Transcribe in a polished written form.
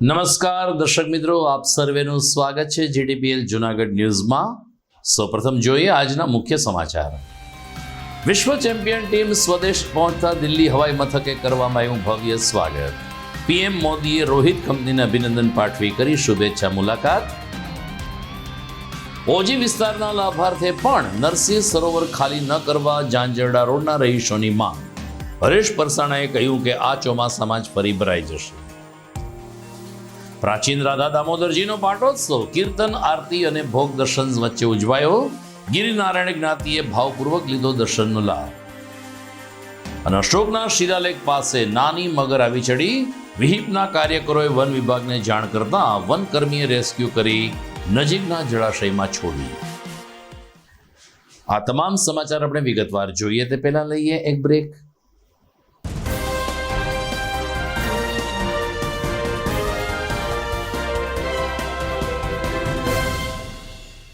નમસ્કાર દર્શક મિત્રો, આપ સર્વેનું સ્વાગત છે જીડીપીએલ જૂનાગઢ ન્યૂઝમાં। સૌપ્રથમ જોઈએ આજના મુખ્ય સમાચાર। વિશ્વ ચેમ્પિયન ટીમ સ્વદેશ પહોંચતા દિલ્હી હવાઈ મથકે કરવામાં આવ્યું ભવ્ય સ્વાગત। પીએમ મોદીએ રોહિત કંપનીને અભિનંદન પાઠવી કરી શુભેચ્છા મુલાકાત। ઓજી વિસ્તારના લાભાર્થે પણ નરસિંહ સરોવર ખાલી ન કરવા જાંજરડા રોડના રહીશોની માંગ। હરેશ પરસાણાએ કહ્યું કે આ ચોમાસામાં જ ફરી ભરાઈ જશે। પ્રાચીન રાધા દામોદરજીનો પાટોત્સવ કીર્તન, આરતી અને ભોગ દર્શન વચ્ચે ઉજવાયો। ગિરિનારાયણ જ્ઞાતિએ ભાવપૂર્વક લીધો દર્શનનો લાભ। અને અશોકના શિલાલેખ પાસે નાની મગર આવી ચડી। વિહિપના કાર્યકરોએ વન વિભાગને જાણ કરતા વનકર્મીએ રેસ્ક્યુ કરી નજીકના જળાશયમાં છોડી। આ તમામ સમાચાર આપણે વિગતવાર જોઈએ તે પહેલા લઈએ એક બ્રેક।